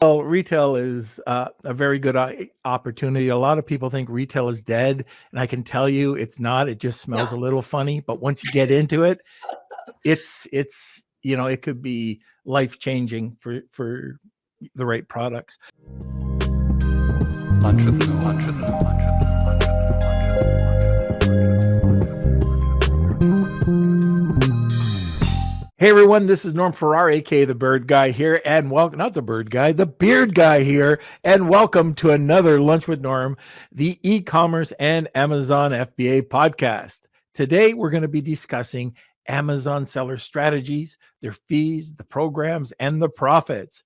Well, retail is a very good opportunity. A lot of people think retail is dead, and I can tell you it's not. It just smells Yeah. a little funny. But once you get into it, it's it could be life changing for the right products. Lunch with Noom, lunch with Noom, lunch with Noom, lunch with Noom, Hey everyone, this is Norm Farrar, aka the Bird Guy here, and welcome, not the Bird Guy, the Beard Guy here, and welcome to another Lunch with Norm, the e-commerce and Amazon FBA podcast. Today we're going to be discussing Amazon seller strategies, their fees, the programs, and the profits.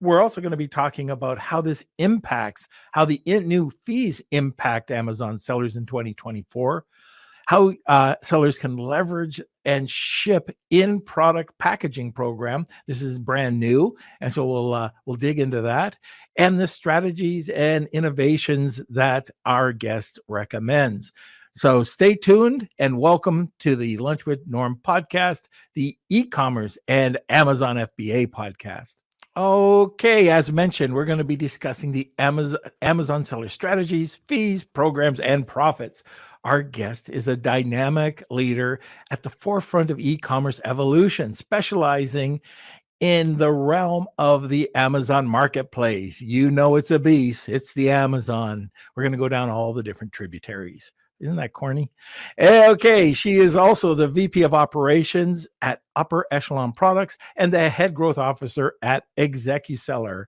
We're also going to be talking about how this impacts, how the new fees impact Amazon sellers in 2024, how sellers can leverage and ship in product packaging program. This is brand new, and so we'll dig into that, and the strategies and innovations that our guest recommends. So stay tuned and welcome to the Lunch with Norm podcast, the e-commerce and Amazon FBA podcast. Okay, as mentioned, we're going to be discussing the Amazon seller strategies, fees, programs, and profits. Our guest is a dynamic leader at the forefront of e-commerce evolution, specializing in the realm of the Amazon marketplace. You know it's a beast. It's the Amazon. We're going to go down all the different tributaries. Isn't that corny? Okay, she is also the VP of Operations at Upper Echelon Products and the Head Growth Officer at ExecuSeller.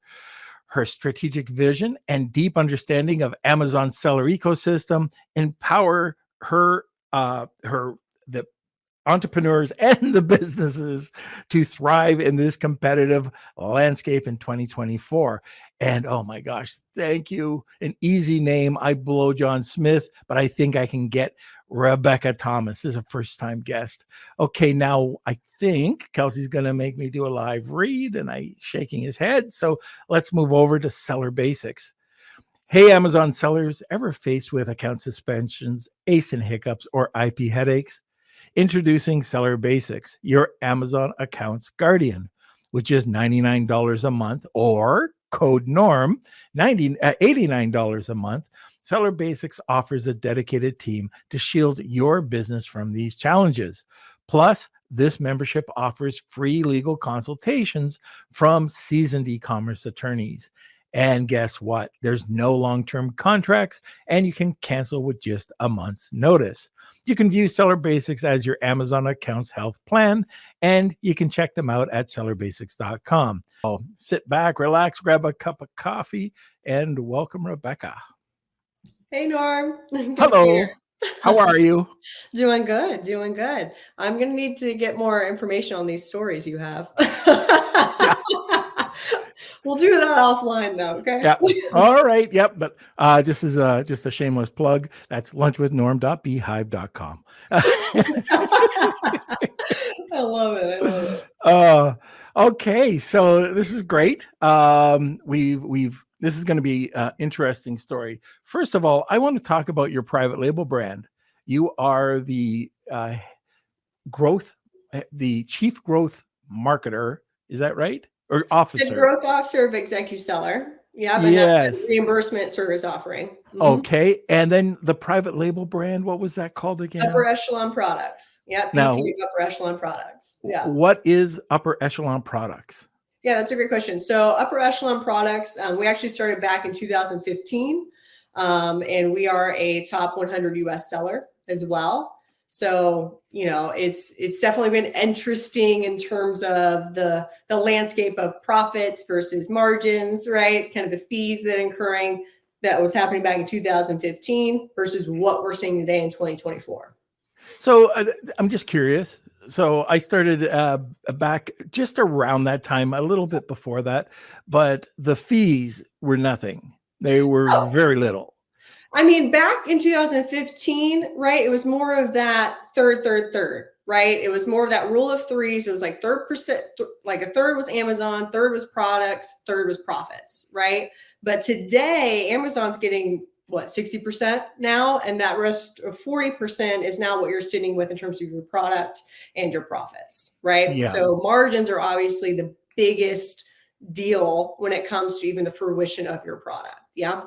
Her strategic vision and deep understanding of Amazon's seller ecosystem empower the entrepreneurs and the businesses to thrive in this competitive landscape in 2024. And oh my gosh, thank you. An easy name. I blow John Smith, but I think I can get Rebecca Thomas. This is a first-time guest. Okay, now I think Kelsey's going to make me do a live read, and I shaking his head. So let's move over to Seller Basics. Hey, Amazon sellers, ever faced with account suspensions, ASIN hiccups, or IP headaches? Introducing Seller Basics, your Amazon account's guardian, which is $99 a month, or code NORM, $89 a month. Seller Basics offers a dedicated team to shield your business from these challenges. Plus, this membership offers free legal consultations from seasoned e-commerce attorneys. And guess what? There's no long-term contracts, and you can cancel with just a month's notice. You can view Seller Basics as your Amazon account's health plan, and you can check them out at sellerbasics.com. So sit back, relax, grab a cup of coffee, and welcome Rebecca. Hey, Norm. Hello. How are you? Doing good. I'm going to need to get more information on these stories you have. Yeah. We'll do that offline though, okay? Yeah. All right. Yep. But just as just a shameless plug, that's lunchwithnorm.beehive.com. I love it. Okay. So this is great. This is going to be an interesting story. First of all, I want to talk about your private label brand. You are the chief growth marketer. Is that right? Or officer? Head growth officer of ExecuSeller. Yeah, but yes. That's a reimbursement service offering. Mm-hmm. Okay. And then the private label brand, what was that called again? Upper Echelon Products. Yeah, now, Upper Echelon Products. Yeah. What is Upper Echelon Products? Yeah, that's a great question. So Upper Echelon Products, we actually started back in 2015, and we are a top 100 US seller as well. So, it's definitely been interesting in terms of the landscape of profits versus margins, right? Kind of the fees that was happening back in 2015 versus what we're seeing today in 2024. So I'm just curious. So I started back just around that time, a little bit before that, but the fees were nothing. They were very little. I mean, back in 2015, right, it was more of that third, right? It was more of that rule of threes. It was like 3%, like a third was Amazon, third was products, third was profits, right? But today, Amazon's getting, 60% now? And that rest of 40% is now what you're sitting with in terms of your product and your profits, right? Yeah. So margins are obviously the biggest deal when it comes to even the fruition of your product. Yeah.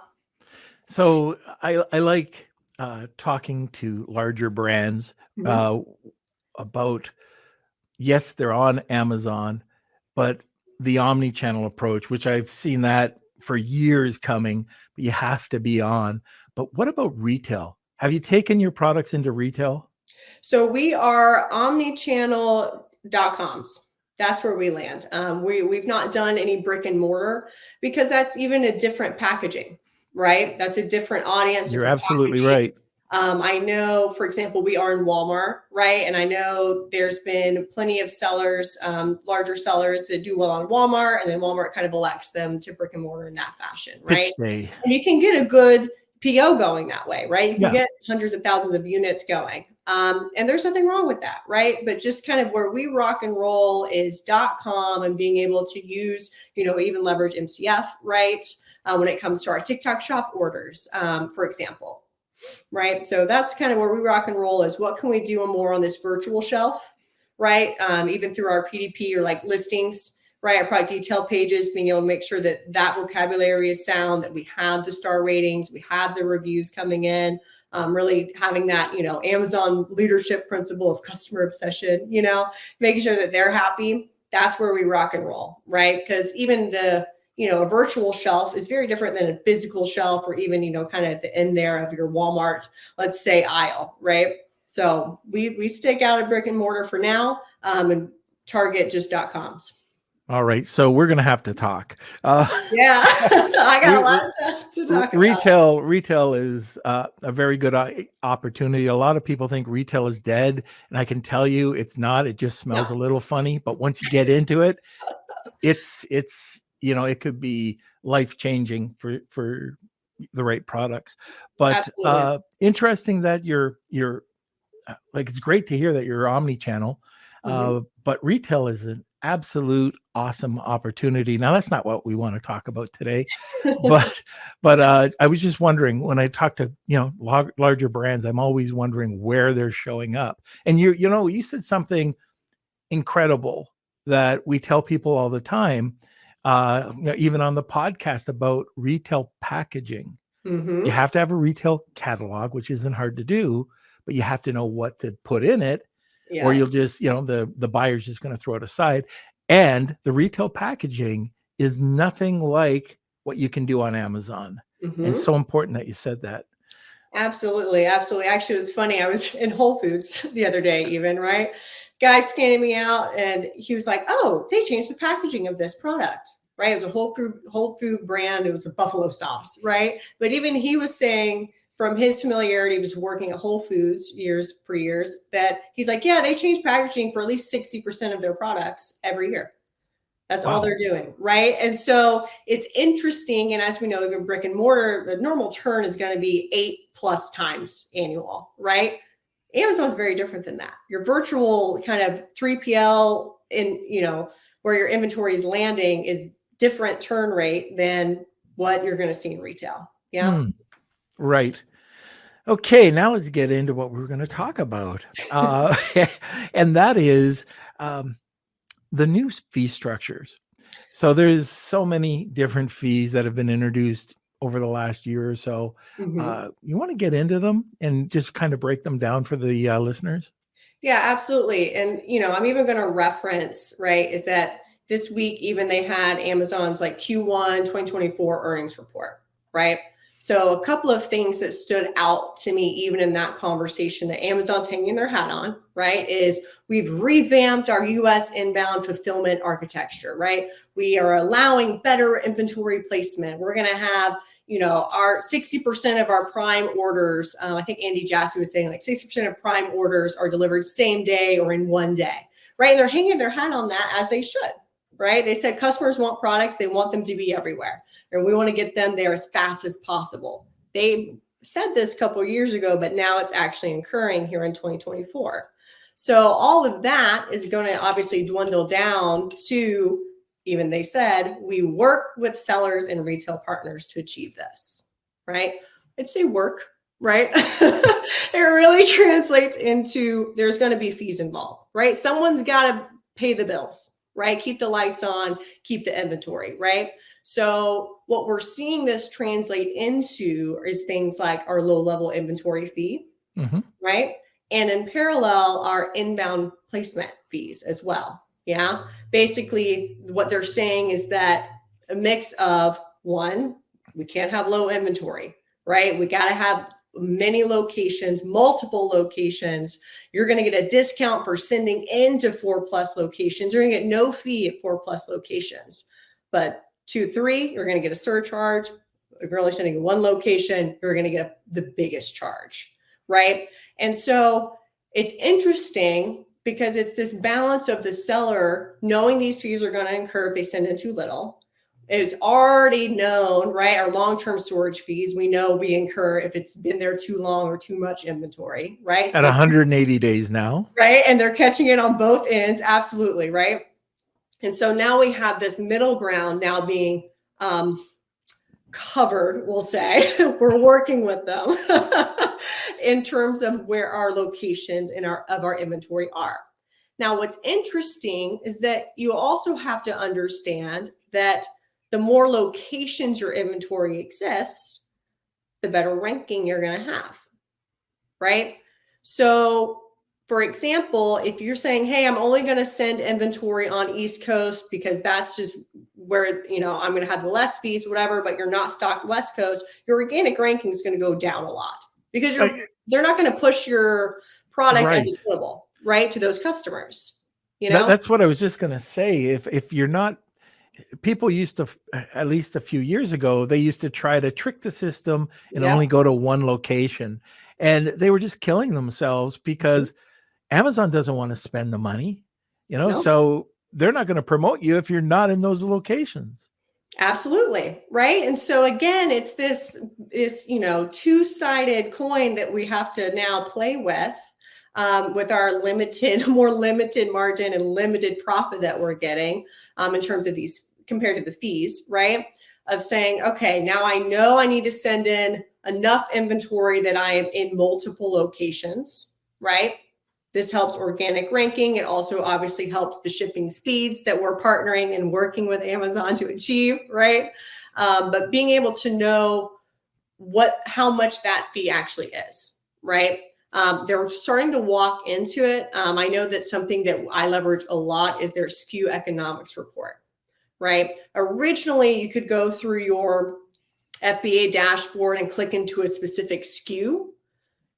So I like talking to larger brands Mhm. about, yes, they're on Amazon, but the omni-channel approach, which I've seen that for years coming, but you have to be on. But what about retail? Have you taken your products into retail? So we are omnichannel.coms. That's where we land. We've not done any brick and mortar because that's even a different packaging, right? That's a different audience, You're different absolutely packaging. right. I know, for example, we are in Walmart, right? And I know there's been plenty of sellers, larger sellers that do well on Walmart, and then Walmart kind of elects them to brick and mortar in that fashion, right? Pitch day. And you can get a good PO going that way, right? You can Yeah. get hundreds of thousands of units going. And there's nothing wrong with that, right? But just kind of where we rock and roll is .com and being able to use, even leverage MCF, right? When it comes to our TikTok shop orders, for example. Right. So that's kind of where we rock and roll is what can we do more on this virtual shelf, right? Even through our PDP or like listings, right? Our product detail pages, being able to make sure that that vocabulary is sound, that we have the star ratings, we have the reviews coming in, really having that, Amazon leadership principle of customer obsession, making sure that they're happy. That's where we rock and roll, right? Because even a virtual shelf is very different than a physical shelf or even, kind of at the end there of your Walmart, let's say aisle, right? So we stick out a brick and mortar for now and target just .coms. All right. So we're going to have to talk. Yeah, I got a lot of tests to talk about. Retail is a very good opportunity. A lot of people think retail is dead, and I can tell you it's not. It just smells a little funny, but once you get into it, it's it could be life-changing for the right products. But Absolutely. interesting that you're like, it's great to hear that you're omni-channel, but retail is an absolute awesome opportunity. Now, that's not what we want to talk about today, but I was just wondering, when I talk to larger brands, I'm always wondering where they're showing up. And you said something incredible that we tell people all the time, even on the podcast, about retail packaging. You have to have a retail catalog, which isn't hard to do, but you have to know what to put in it, or you'll just, the buyer's just going to throw it aside. And the retail packaging is nothing like what you can do on Amazon. And it's so important that you said that. Absolutely. Absolutely. Actually, it was funny. I was in Whole Foods the other day, even, right? Guy scanning me out and he was like, oh, they changed the packaging of this product, right? It was a whole food brand. It was a buffalo sauce, right? But even he was saying, from his familiarity of just working at Whole Foods years, that he's like, yeah, they change packaging for at least 60% of their products every year. That's all they're doing, right? And so it's interesting. And as we know, even brick and mortar, the normal turn is going to be 8+ times annual, right? Amazon's very different than that. Your virtual kind of 3PL where your inventory is landing is different turn rate than what you're going to see in retail. Yeah. Right. Okay, now let's get into what we're going to talk about. And that is the new fee structures. So there's so many different fees that have been introduced over the last year or so. You want to get into them and just kind of break them down for the listeners? Yeah, absolutely. And, I'm even going to reference, right, is that this week, even they had Amazon's like Q1 2024 earnings report, right? So a couple of things that stood out to me, even in that conversation that Amazon's hanging their hat on, right, is we've revamped our US inbound fulfillment architecture, right? We are allowing better inventory placement. We're going to have our 60% of our Prime orders, I think Andy Jassy was saying like 60% of Prime orders are delivered same day or in one day, right? And they're hanging their hat on that, as they should, right? They said customers want products, they want them to be everywhere, and we want to get them there as fast as possible. They said this a couple of years ago, but now it's actually occurring here in 2024. So all of that is going to obviously dwindle down to, even they said, we work with sellers and retail partners to achieve this, right? I'd say work, right? It really translates into there's going to be fees involved, right? Someone's got to pay the bills, right? Keep the lights on, keep the inventory, right? So what we're seeing this translate into is things like our low level inventory fee, right? And in parallel, our inbound placement fees as well. Yeah. Basically, what they're saying is that a mix of one, we can't have low inventory, right? We got to have many locations, multiple locations. You're going to get a discount for sending into 4+ locations. You're going to get no fee at 4+ locations. But 2, 3, you're going to get a surcharge. If you're only sending one location, you're going to get the biggest charge, right? And so it's interesting because it's this balance of the seller knowing these fees are going to incur if they send in too little. It's already known, right? Our long-term storage fees, we know we incur if it's been there too long or too much inventory, right? At 180 days now. Right. And they're catching it on both ends. Absolutely. Right. And so now we have this middle ground now being covered, we'll say. We're working with them in terms of where our locations in our inventory are. Now, what's interesting is that you also have to understand that the more locations your inventory exists, the better ranking you're going to have, right? So, for example, if you're saying, hey, I'm only going to send inventory on East Coast because that's just where, I'm going to have the less fees, whatever, but you're not stocked West Coast, your organic ranking is going to go down a lot because they're not going to push your product as a tool, right, to those customers. That's what I was just going to say. If you're not, people used to, at least a few years ago, they used to try to trick the system and only go to one location. And they were just killing themselves because Amazon doesn't want to spend the money, so they're not going to promote you if you're not in those locations. Absolutely. Right. And so again, it's this two-sided coin that we have to now play with our more limited margin and limited profit that we're getting in terms of these compared to the fees, right? Of saying, okay, now I know I need to send in enough inventory that I am in multiple locations, right? This helps organic ranking. It also obviously helps the shipping speeds that we're partnering and working with Amazon to achieve, right? But being able to know how much that fee actually is, right? They're starting to walk into it. I know that something that I leverage a lot is their SKU economics report, right? Originally, you could go through your FBA dashboard and click into a specific SKU,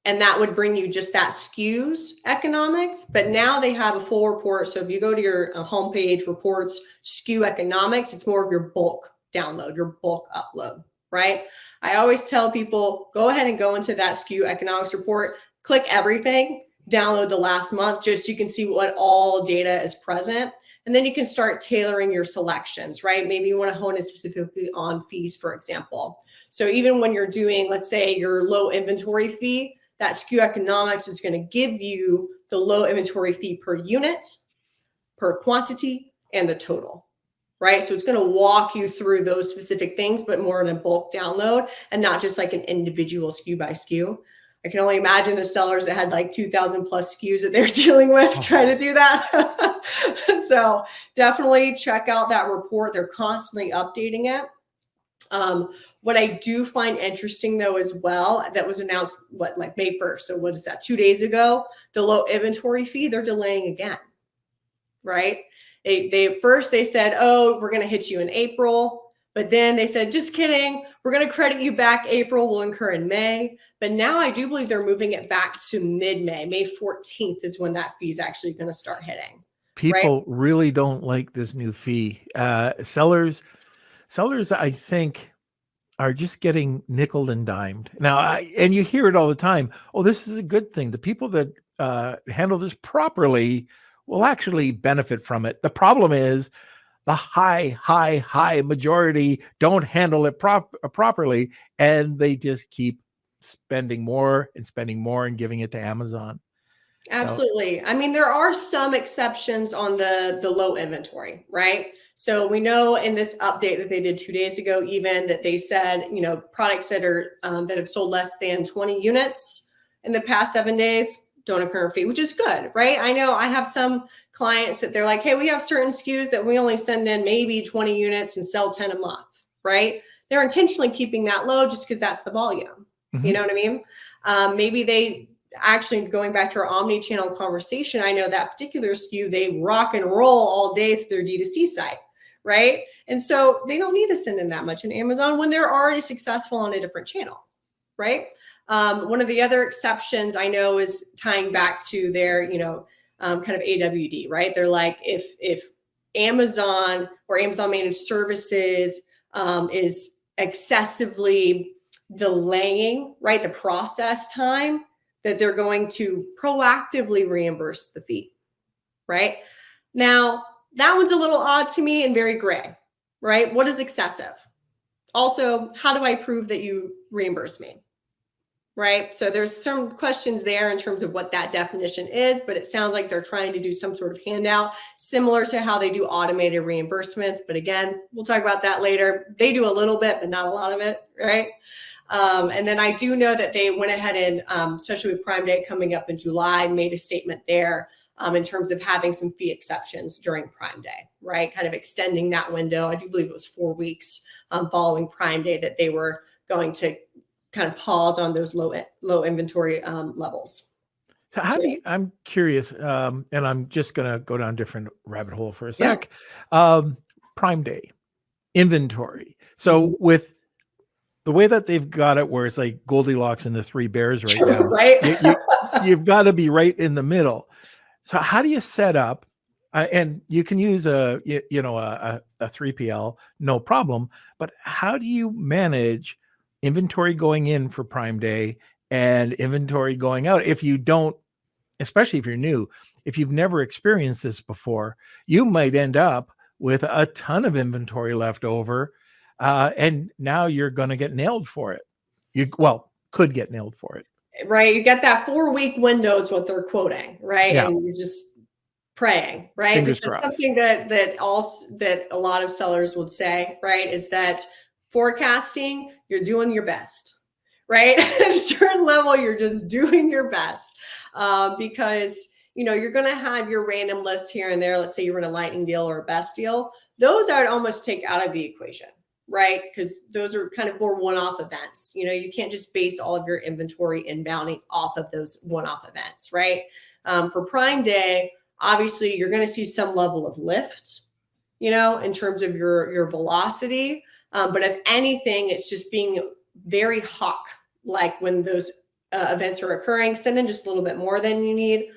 and that would bring you just that SKU's economics. But now they have a full report. So if you go to your homepage, reports, SKU economics, it's more of your bulk download, your bulk upload, right? I always tell people, go ahead and go into that SKU economics report, click everything, download the last month, just so you can see what all data is present. And then you can start tailoring your selections, right? Maybe you want to hone it specifically on fees, for example. So even when you're doing, let's say, your low inventory fee, that SKU economics is going to give you the low inventory fee per unit, per quantity, and the total, right? So it's going to walk you through those specific things, but more in a bulk download and not just like an individual SKU by SKU. I can only imagine the sellers that had like 2,000 plus SKUs that they're dealing with trying to do that. So definitely check out that report. They're constantly updating it. What I do find interesting though, as well, that was announced, like May 1st. So what is that? 2 days ago, the low inventory fee, they're delaying again, right? They first said, oh, we're going to hit you in April. But then they said, just kidding. We're going to credit you back April. We'll incur in May. But now I do believe they're moving it back to mid-May. May 14th is when that fee is actually going to start hitting. People really don't like this new fee. Sellers, I think, are just getting nickeled and dimed now. And you hear it all the time. Oh, this is a good thing. The people that handle this properly will actually benefit from it. The problem is the high majority don't handle it properly, and they just keep spending more and giving it to Amazon. Absolutely. I mean, there are some exceptions on the low inventory, right? So we know in this update that they did 2 days ago, even that they said, products that are that have sold less than 20 units in the past 7 days don't incur a fee, which is good, right? I know I have some clients that they're like, hey, we have certain SKUs that we only send in maybe 20 units and sell 10 a month, right? They're intentionally keeping that low just because that's the volume. Mhm. You know what I mean? Maybe they actually, going back to our omni-channel conversation, I know that particular SKU, they rock and roll all day through their D2C site, right? And so they don't need to send in that much in Amazon when they're already successful on a different channel, right? One of the other exceptions I know is tying back to their, kind of AWD, right? They're like, if Amazon or Amazon Managed Services is excessively delaying, right, the process time, that they're going to proactively reimburse the fee, right? Now, that one's a little odd to me and very gray, right? What is excessive? Also, how do I prove that you reimburse me? Right? So there's some questions there in terms of what that definition is, but it sounds like they're trying to do some sort of handout similar to how they do automated reimbursements. But again, we'll talk about that later. They do a little bit, but not a lot of it, right? And then I do know that they went ahead and, especially with Prime Day coming up in July, made a statement there in terms of having some fee exceptions during Prime Day, right? Kind of extending that window. I do believe it was 4 weeks following Prime Day that they were going to kind of pause on those low inventory levels. So how do you, I'm curious, and I'm just going to go down a different rabbit hole for a Yeah. sec. Prime Day, inventory. So with the way that they've got it, where it's like Goldilocks and the Three Bears right now, right? you've got to be right in the middle. So how do you set up? And you can use a 3PL, no problem. But how do you manage inventory going in for Prime Day and inventory going out? If you don't, especially if you're new, if you've never experienced this before, you might end up with a ton of inventory left over. And now you're going to get nailed for it. Could get nailed for it. Right. You get that 4-week window is what they're quoting, right? Yeah. And you're just praying, right? Fingers because crossed. something that a lot of sellers would say, right, is that forecasting, you're doing your best, right? At a certain level, you're just doing your best because you're going to have your random list here and there. Let's say you're in a lightning deal or a best deal. Those I'd almost take out of the equation, right? Because those are kind of more one-off events. You can't just base all of your inventory inbounding off of those one-off events, right? For Prime Day, obviously you're going to see some level of lift, in terms of your velocity. But if anything, it's just being very hawk, like when those events are occurring, send in just a little bit more than you need,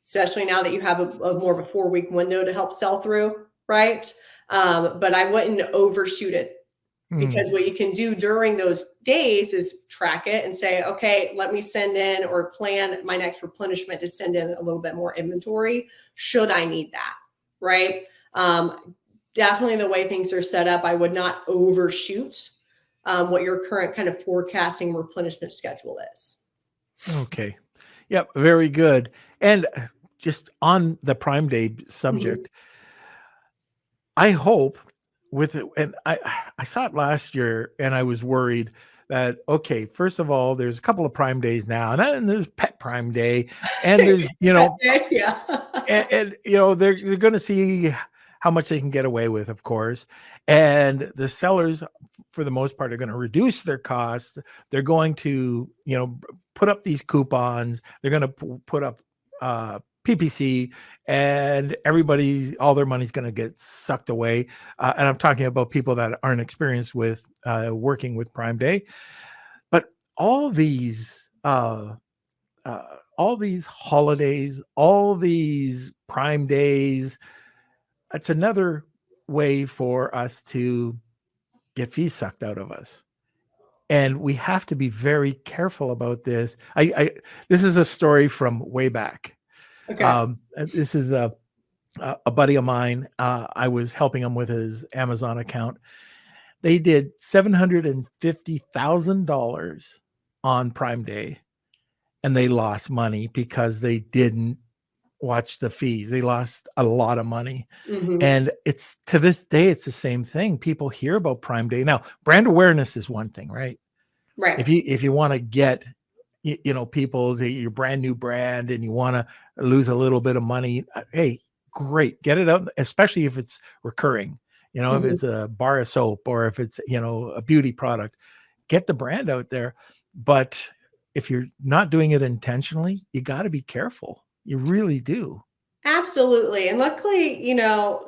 especially now that you have a more of a 4-week window to help sell through, right? But I wouldn't overshoot it, because what you can do during those days is track it and say, okay, let me send in or plan my next replenishment to send in a little bit more inventory should I need that, right? Definitely the way things are set up, I would not overshoot what your current kind of forecasting replenishment schedule is. Okay. Yep. Very good. And just on the Prime Day subject, I hope with it, and I saw it last year and I was worried that, okay, first of all, there's a couple of Prime Days now, and then there's Pet Prime Day, and there's, yeah. and they're going to see how much they can get away with, of course. And the sellers, for the most part, are going to reduce their costs. They're going to, put up these coupons. They're going to put up PPC, and all their money's going to get sucked away. And I'm talking about people that aren't experienced with working with Prime Day. But all these holidays, all these Prime Days, it's another way for us to get fees sucked out of us. And we have to be very careful about this. This is a story from way back. Okay. This is a buddy of mine. I was helping him with his Amazon account. They did $750,000 on Prime Day, and they lost money because they didn't watch the fees. They lost a lot of money. And it's, to this day, it's the same thing. People hear about Prime Day. Now, brand awareness is one thing, right? Right. If you want to get, people to your brand new brand and you want to lose a little bit of money, hey, great. Get it out, especially if it's recurring. If Mhm. it's a bar of soap or if it's, a beauty product, get the brand out there. But if you're not doing it intentionally, you got to be careful. You really do. Absolutely. And luckily,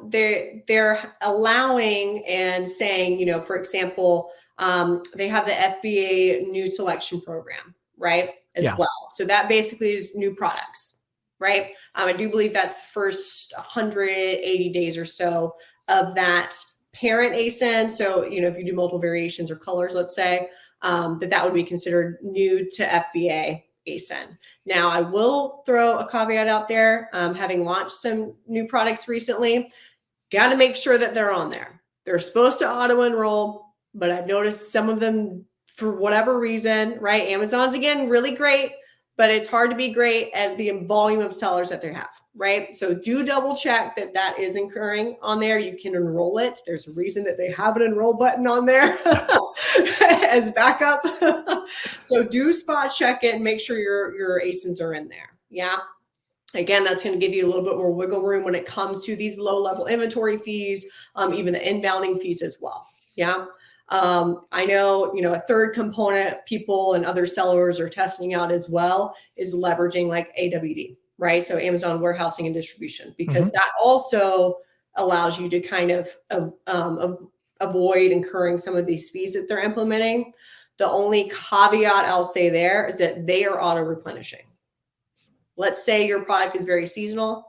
they're allowing and saying, for example, they have the FBA new selection program, right? As Yeah. well. So that basically is new products, right? I do believe that's first 180 days or so of that parent ASIN. So, if you do multiple variations or colors, let's say, that would be considered new to FBA ASIN. Now, I will throw a caveat out there. Having launched some new products recently, got to make sure that they're on there. They're supposed to auto enroll, but I've noticed some of them, for whatever reason, right? Amazon's, again, really great, but it's hard to be great at the volume of sellers that they have, right? So do double check that that is occurring on there. You can enroll it. There's a reason that they have an enroll button on there as backup. So do spot check it and make sure your ASINs are in there. Yeah. Again, that's going to give you a little bit more wiggle room when it comes to these low-level inventory fees, even the inbounding fees as well. Yeah. I know, a third component people and other sellers are testing out as well is leveraging like AWD, right? So Amazon warehousing and distribution, because that also allows you to kind of avoid incurring some of these fees that they're implementing. The only caveat I'll say there is that they are auto replenishing. Let's say your product is very seasonal,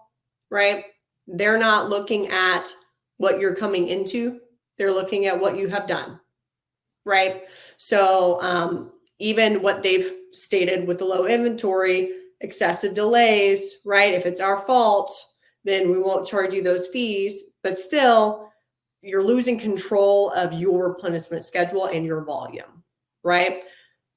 right? They're not looking at what you're coming into. They're looking at what you have done, right? So even what they've stated with the low inventory, excessive delays, right? If it's our fault, then we won't charge you those fees, but still you're losing control of your replenishment schedule and your volume, right?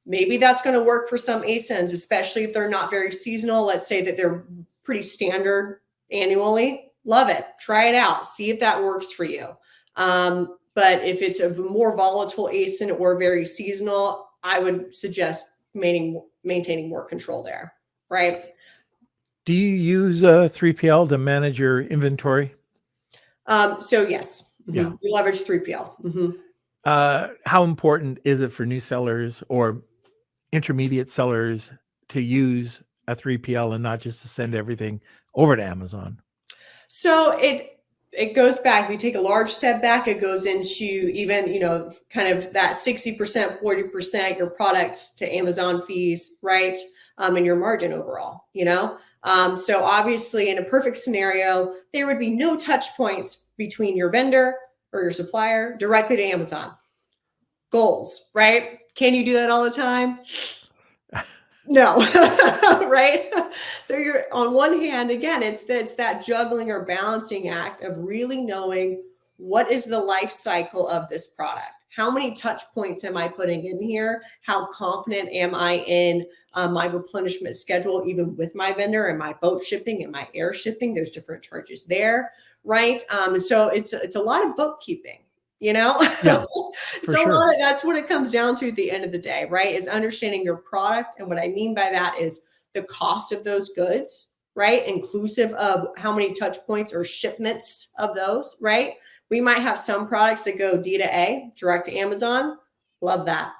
Maybe that's going to work for some ASINs, especially if they're not very seasonal. Let's say that they're pretty standard annually. Love it. Try it out. See if that works for you. But if it's a more volatile ASIN or very seasonal, I would suggest maintaining more control there, right? Do you use a 3PL to manage your inventory? So yes, Yeah. We leverage 3PL. How important is it for new sellers or intermediate sellers to use a 3PL and not just to send everything over to Amazon? So it goes back. We take a large step back. It goes into even, kind of that 60%, 40%, your products to Amazon fees, right? And your margin overall, So obviously in a perfect scenario, there would be no touch points between your vendor or your supplier directly to Amazon. Goals, right? Can you do that all the time? No, right? So you're on one hand, again, it's that juggling or balancing act of really knowing what is the life cycle of this product. How many touch points am I putting in here? How confident am I in my replenishment schedule, even with my vendor and my boat shipping and my air shipping? There's different charges there, right? So it's a lot of bookkeeping. Yeah, for sure. That's what it comes down to at the end of the day, right? Is understanding your product. And what I mean by that is the cost of those goods, right? Inclusive of how many touch points or shipments of those, right? We might have some products that go D to A, direct to Amazon. Love that.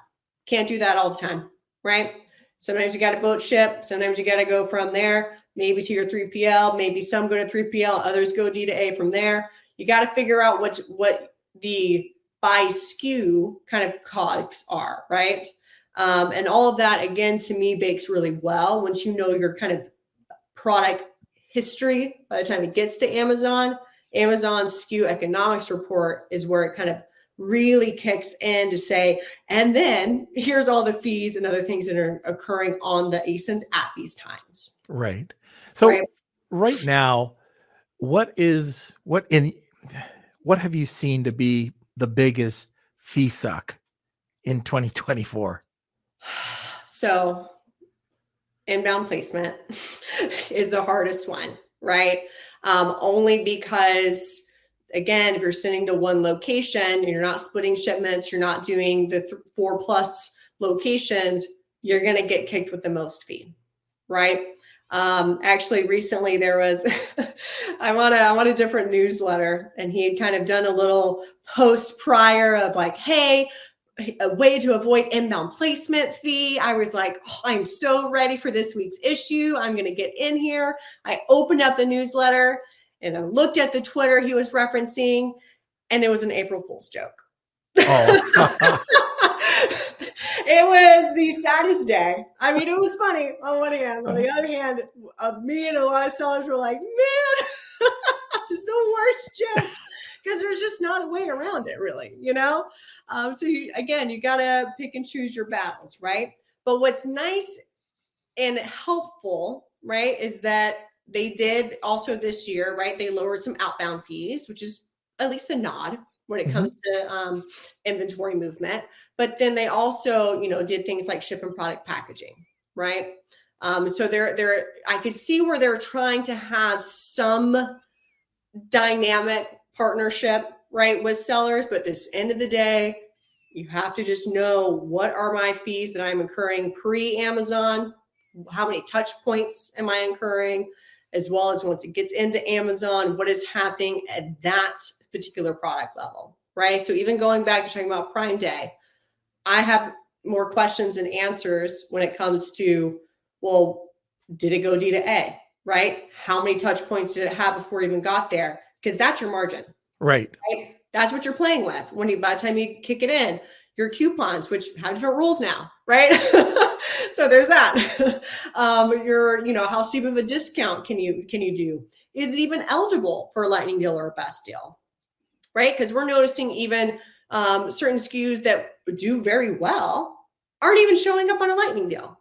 Can't do that all the time, right? Sometimes you got to boat ship. Sometimes you got to go from there, maybe to your 3PL. Maybe some go to 3PL, others go D to A from there. You got to figure out what the by SKU kind of costs are, right? And all of that, again, to me, bakes really well once you know your kind of product history. By the time it gets to Amazon's SKU economics report is where it kind of really kicks in to say, and then here's all the fees and other things that are occurring on the ASINs at these times. Right. So Right. right now, what have you seen to be the biggest fee suck in 2024? So inbound placement is the hardest one, right? Only because, again, if you're sending to one location, you're not splitting shipments, you're not doing the 4+ locations, you're going to get kicked with the most fee, right? Actually, recently there was, I'm on a different newsletter, and he had kind of done a little post prior of like, hey, a way to avoid inbound placement fee. I was like, oh, I'm so ready for this week's issue. I'm going to get in here. I opened up the newsletter and I looked at the Twitter he was referencing, and it was an April Fool's joke. Oh. It was the saddest day. I mean, it was funny on one hand. On the other hand, me and a lot of sellers were like, man, it's the worst joke, because there's just not a way around it, really, you know? So you got to pick and choose your battles, right? But what's nice and helpful, right, is that they did also this year, right? They lowered some outbound fees, which is at least a nod when it comes to inventory movement. But then they also, did things like ship and product packaging, right? So I could see where they're trying to have some dynamic partnership, right, with sellers. But this end of the day, you have to just know, what are my fees that I'm incurring pre-Amazon? How many touch points am I incurring? As well as once it gets into Amazon, what is happening at that particular product level, right? So even going back to talking about Prime Day, I have more questions and answers when it comes to, well, did it go D to A, right? How many touch points did it have before it even got there? Because that's your margin. Right. That's what you're playing with by the time you kick it in. Your coupons, which have different rules now, right? So there's that. How steep of a discount can you do? Is it even eligible for a lightning deal or a best deal, right? Because we're noticing even certain SKUs that do very well aren't even showing up on a lightning deal,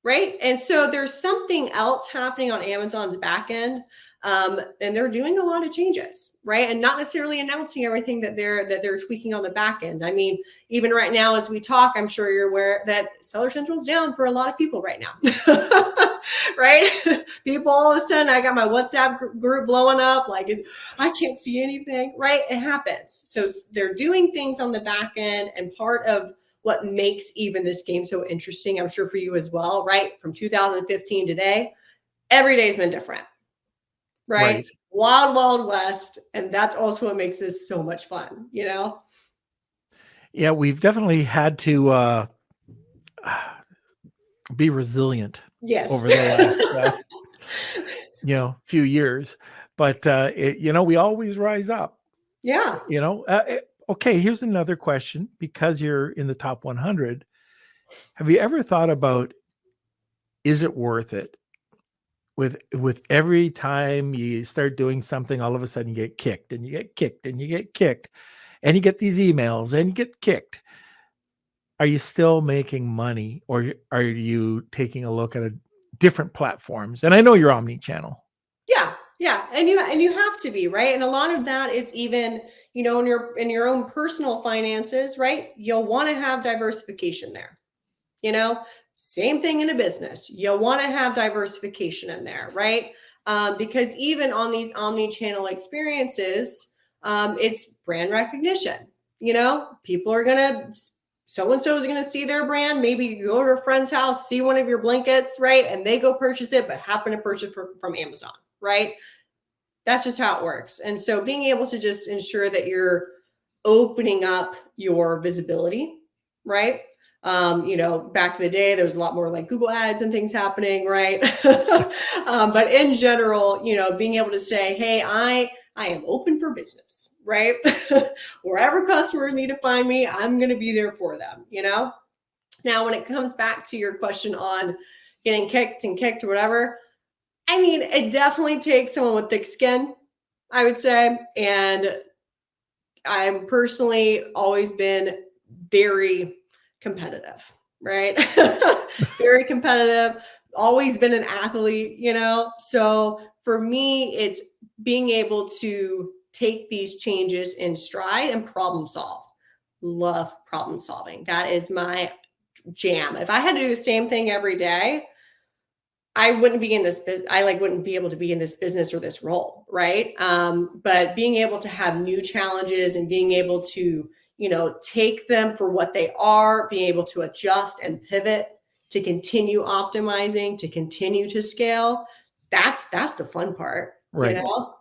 right? And so there's something else happening on Amazon's back end, and they're doing a lot of changes, right? And not necessarily announcing everything that they're tweaking on the back end. I mean, even right now as we talk, I'm sure you're aware that Seller Central's down for a lot of people right now, right? People all of a sudden, I got my WhatsApp group blowing up, like I can't see anything, right? It happens. So they're doing things on the back end, and part of what makes even this game so interesting, I'm sure for you as well, right? From 2015 today, every day's been different, right? Wild, wild west. And that's also what makes this so much fun, Yeah, we've definitely had to be resilient over the last few years. But, we always rise up. Yeah. Okay, here's another question. Because you're in the top 100, have you ever thought about, is it worth it? With every time you start doing something, all of a sudden you get kicked, and you get kicked, and you get kicked, and you get these emails, and you get kicked. Are you still making money, or are you taking a look at different platforms? And I know you're omni-channel. Yeah. And you have to be, right? And a lot of that is even, in your own personal finances, right? You'll want to have diversification there. Same thing in a business. You'll want to have diversification in there, right? Because even on these omni-channel experiences, it's brand recognition. People are so-and-so is going to see their brand. Maybe you go to a friend's house, see one of your blankets, right? And they go purchase it, but happen to purchase from Amazon, right? That's just how it works. And so being able to just ensure that you're opening up your visibility, right? Back in the day, there was a lot more like Google ads and things happening, right? But in general, being able to say, hey, I am open for business, right? Wherever customers need to find me, I'm going to be there for them, Now, when it comes back to your question on getting kicked or whatever, I mean, it definitely takes someone with thick skin, I would say. And I'm personally always been very competitive, right? Very competitive, always been an athlete, So for me, it's being able to take these changes in stride and problem solve. Love problem solving. That is my jam. If I had to do the same thing every day, I wouldn't be in this business. I wouldn't be able to be in this business or this role, right? But being able to have new challenges and being able to, take them for what they are, being able to adjust and pivot to continue optimizing, to continue to scale. That's the fun part, Right. you know?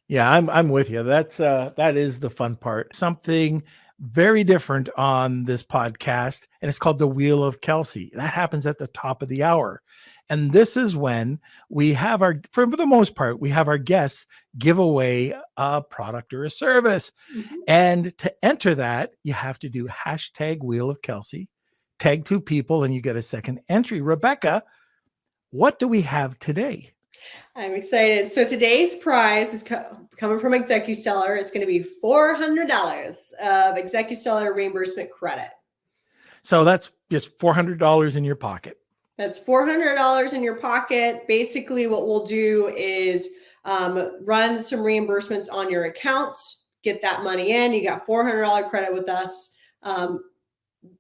Yeah, I'm with you. That is the fun part. Something very different on this podcast, and it's called the Wheel of Kelsey. That happens at the top of the hour. And this is when we have for the most part, we have our guests give away a product or a service. Mhm. And to enter that, you have to do hashtag Wheel of Kelsey, tag 2 people, and you get a second entry. Rebecca, what do we have today? I'm excited. So today's prize is coming from ExecuSeller. It's going to be $400 of ExecuSeller reimbursement credit. So that's just $400 in your pocket. That's $400 in your pocket. Basically, what we'll do is run some reimbursements on your account, get that money in. You got $400 credit with us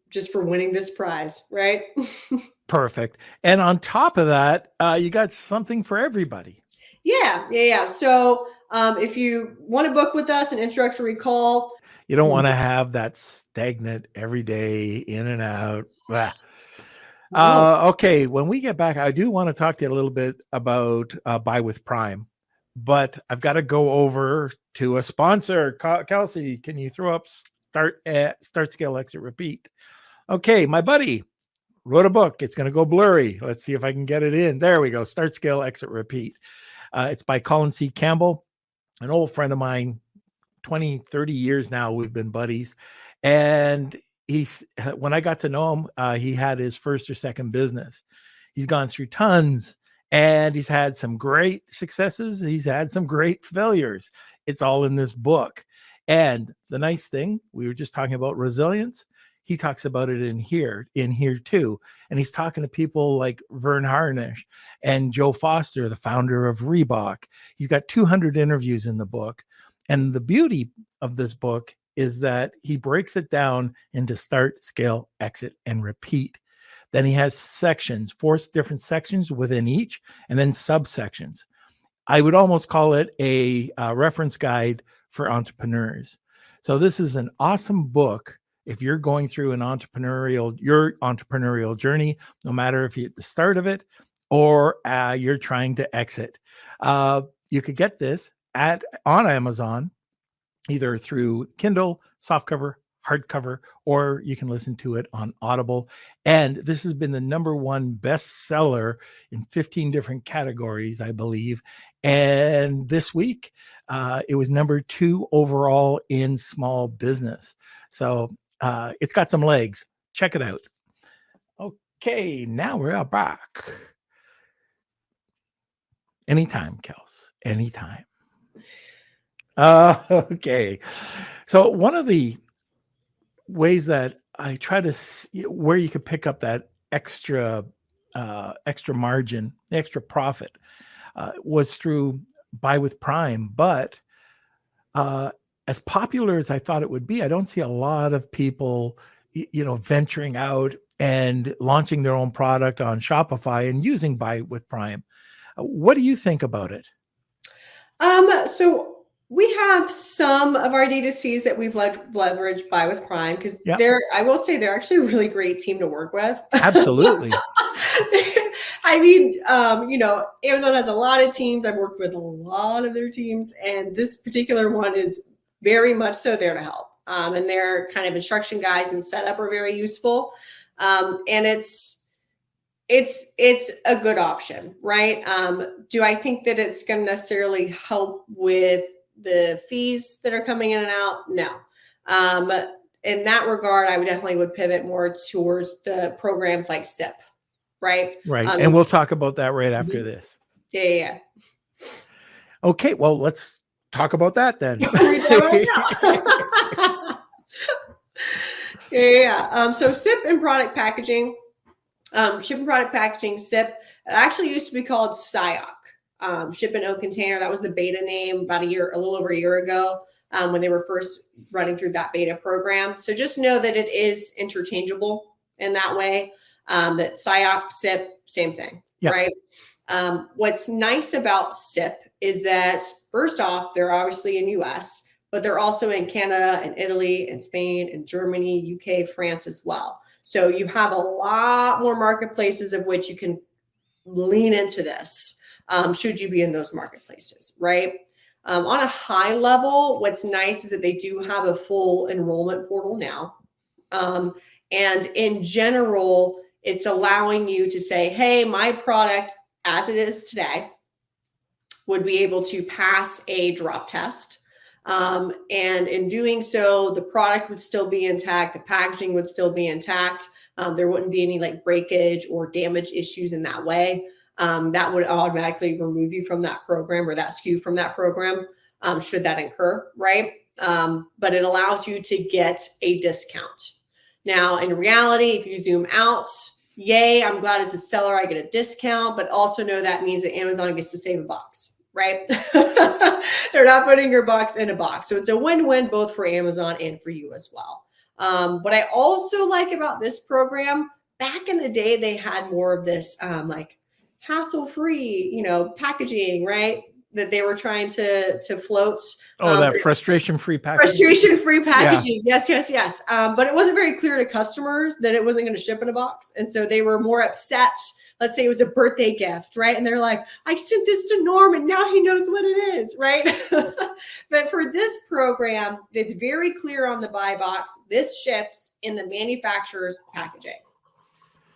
just for winning this prize, right? Perfect. And on top of that, you got something for everybody. Yeah. So if you want to book with us, an introductory call. You don't want to have that stagnant every day in and out. Okay, when we get back, I do want to talk to you a little bit about Buy with Prime, but I've got to go over to a sponsor. Kelsey, can you throw up start, scale, exit, repeat? Okay, my buddy wrote a book. It's going to go blurry. Let's see if I can get it in. There we go. Start, scale, exit, repeat. It's by Colin C. Campbell, an old friend of mine, 20, 30 years now. We've been buddies. And when I got to know him, he had his first or second business. He's gone through tons, and he's had some great successes. He's had some great failures. It's all in this book. And the nice thing, we were just talking about resilience. He talks about it in here too. And he's talking to people like Vern Harnish and Joe Foster, the founder of Reebok. He's got 200 interviews in the book. And the beauty of this book is that he breaks it down into start, scale, exit, and repeat. Then he has sections, 4 different sections within each, and then subsections. I would almost call it a reference guide for entrepreneurs. So this is an awesome book if you're going through your entrepreneurial journey, no matter if you're at the start of it or you're trying to exit. You could get this on Amazon, either through Kindle, softcover, hardcover, or you can listen to it on Audible. And this has been the #1 bestseller in 15 different categories, I believe. And this week, it was #2 overall in small business. So it's got some legs. Check it out. Okay, now we're back. Anytime, Kels. Anytime. Okay. So one of the ways that I try to see where you could pick up that extra margin, extra profit, was through Buy with Prime. But as popular as I thought it would be, I don't see a lot of people, venturing out and launching their own product on Shopify and using Buy with Prime. What do you think about it? So we have some of our D2Cs that we've leveraged Buy with Prime because I will say they're actually a really great team to work with. Absolutely. I mean, Amazon has a lot of teams. I've worked with a lot of their teams, and this particular one is very much so there to help. And their kind of instruction guides and setup are very useful. And it's a good option, right? Do I think that it's going to necessarily help with the fees that are coming in and out? No. In that regard, I would pivot more towards the programs like SIP, right? Right. And we'll talk about that right after this. Yeah. Okay. Well, let's talk about that then. So SIP and product packaging. Ship and product packaging, SIP, it actually used to be called SIOC, ship and own container. That was the beta name a little over a year ago, when they were first running through that beta program. So just know that it is interchangeable in that way, that SIOC, SIP, same thing, right? What's nice about SIP is that first off, they're obviously in US, but they're also in Canada and Italy and Spain and Germany, UK, France as well. So you have a lot more marketplaces of which you can lean into this, should you be in those marketplaces, right? On a high level, what's nice is that they do have a full enrollment portal now. And in general, it's allowing you to say, hey, my product as it is today would be able to pass a drop test. And in doing so, the product would still be intact, the packaging would still be intact. There wouldn't be any like breakage or damage issues in that way. That would automatically remove you from that program or that SKU from that program, should that incur, right? But it allows you to get a discount. Now, in reality, if you zoom out, yay, I'm glad as a seller I get a discount, but also know that means that Amazon gets to save a box, right? They're not putting your box in a box. So it's a win-win both for Amazon and for you as well. What I also like about this program, back in the day, they had more of this like hassle-free, packaging, right? That they were trying to float. That frustration-free packaging. Frustration-free packaging. Yeah. Yes. But it wasn't very clear to customers that it wasn't going to ship in a box. And so they were more upset. Let's say it was a birthday gift, right? And they're like, I sent this to Norm and now he knows what it is, right? But for this program, it's very clear on the buy box. This ships in the manufacturer's packaging.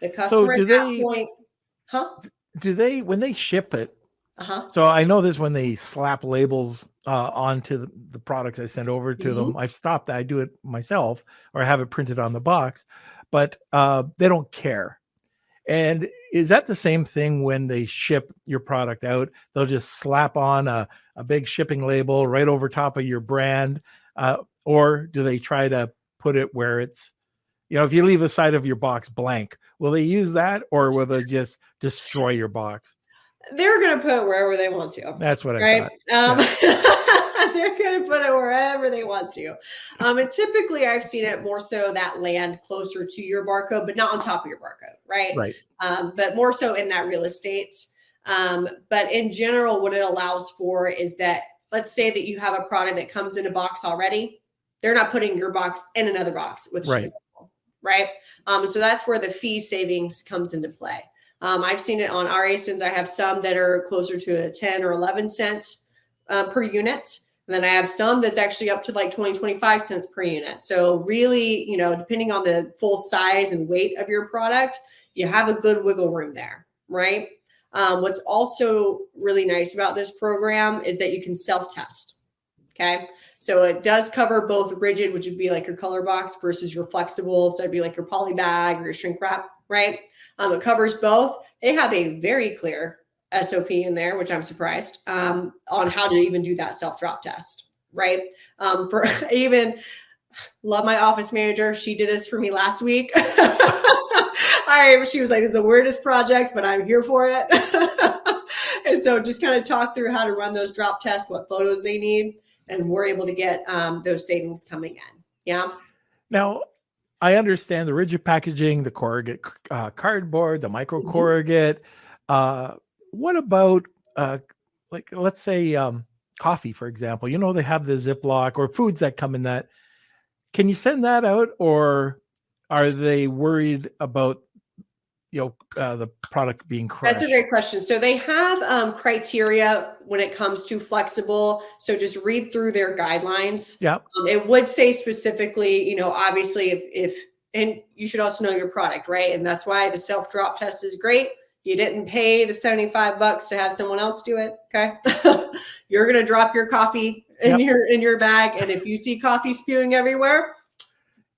The customer at that point, do they, when they ship it, uh-huh. So I know this when they slap labels onto the products I send over to them. I've stopped that. I do it myself or I have it printed on the box, but they don't care. And is that the same thing when they ship your product out? They'll just slap on a big shipping label right over top of your brand, or do they try to put it where it's, if you leave the side of your box blank, will they use that or will they just destroy your box? They're going to put it wherever they want to. That's what I thought. They're going to put it wherever they want to. And typically I've seen it more so that land closer to your barcode, but not on top of your barcode, right? Right. But more so in that real estate. But in general, what it allows for is that, let's say that you have a product that comes in a box already. They're not putting your box in another box with right. Right. So that's where the fee savings comes into play. I've seen it on our ASINs. I have some that are closer to a 10 or 11 cents per unit. And then I have some that's actually up to like 20, 25 cents per unit. So really, depending on the full size and weight of your product, you have a good wiggle room there, right? What's also really nice about this program is that you can self-test, okay? So it does cover both rigid, which would be like your color box, versus your flexible. So it'd be like your poly bag or your shrink wrap, right? It covers both. They have a very clear SOP in there, which I'm surprised, on how to even do that self-drop test, right? For even, love my office manager. She did this for me last week. She was like, it's the weirdest project, but I'm here for it. And so just kind of talk through how to run those drop tests, what photos they need, and we're able to get those savings coming in. Yeah. Now, I understand the rigid packaging, the corrugate cardboard, the micro corrugate. What about like, let's say coffee, for example? They have the Ziploc or foods that come in that. Can you send that out, or are they worried about the product being crushed? That's a great question. So they have criteria when it comes to flexible. So just read through their guidelines. Yeah. It would say specifically, obviously if and you should also know your product, right? And that's why the self-drop test is great. You didn't pay the $75 to have someone else do it. Okay. You're going to drop your coffee in your bag. And if you see coffee spewing everywhere,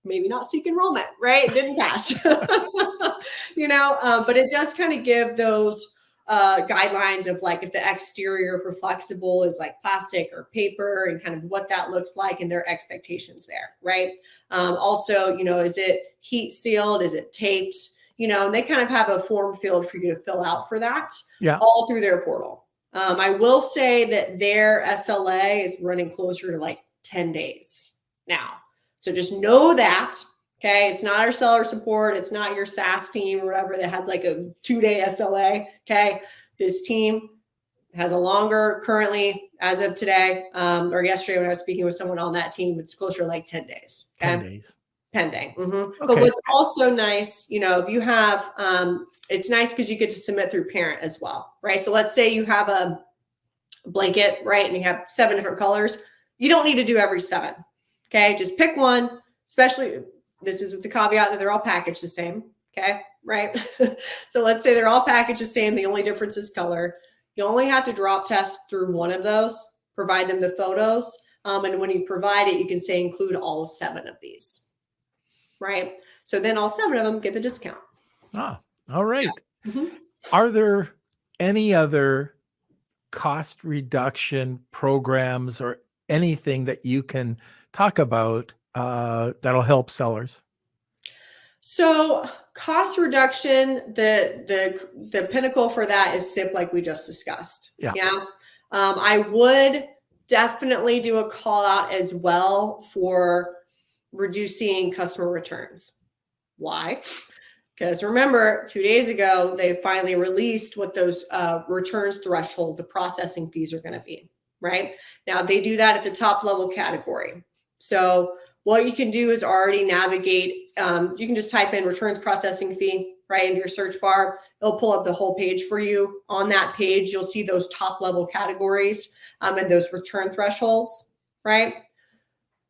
maybe not seek enrollment, right? It didn't pass, but it does kind of give those guidelines of like if the exterior for flexible is like plastic or paper and kind of what that looks like and their expectations there, right? Also, is it heat sealed? Is it taped? And they kind of have a form field for you to fill out for that, all through their portal. I will say that their SLA is running closer to like 10 days now. So just know that, okay? It's not our seller support. It's not your SaaS team or whatever that has like a 2-day SLA, okay? This team has a longer, currently, as of today, or yesterday when I was speaking with someone on that team, it's closer to like 10 days, okay? 10 days. pending. But Okay. what's also nice, if you have, it's nice because you get to submit through parent as well, right? So let's say you have a blanket, right? And you have 7 different colors. You don't need to do every 7. Okay. Just pick one, especially this is with the caveat that they're all packaged the same. Okay. Right. So let's say they're all packaged the same. The only difference is color. You only have to drop test through one of those, provide them the photos. And when you provide it, you can say include all 7 of these. Right. So then all 7 of them get the discount. Ah, all right. Yeah. Mm-hmm. Are there any other cost reduction programs or anything that you can talk about that'll help sellers? So cost reduction, the pinnacle for that is SIP, like we just discussed. Yeah. I would definitely do a call out as well for reducing customer returns. Why? Because remember, 2 days ago, they finally released what those returns threshold, the processing fees are going to be, right? Now, they do that at the top level category. So what you can do is already navigate. You can just type in returns processing fee right into your search bar. It'll pull up the whole page for you. On that page, you'll see those top level categories and those return thresholds, right?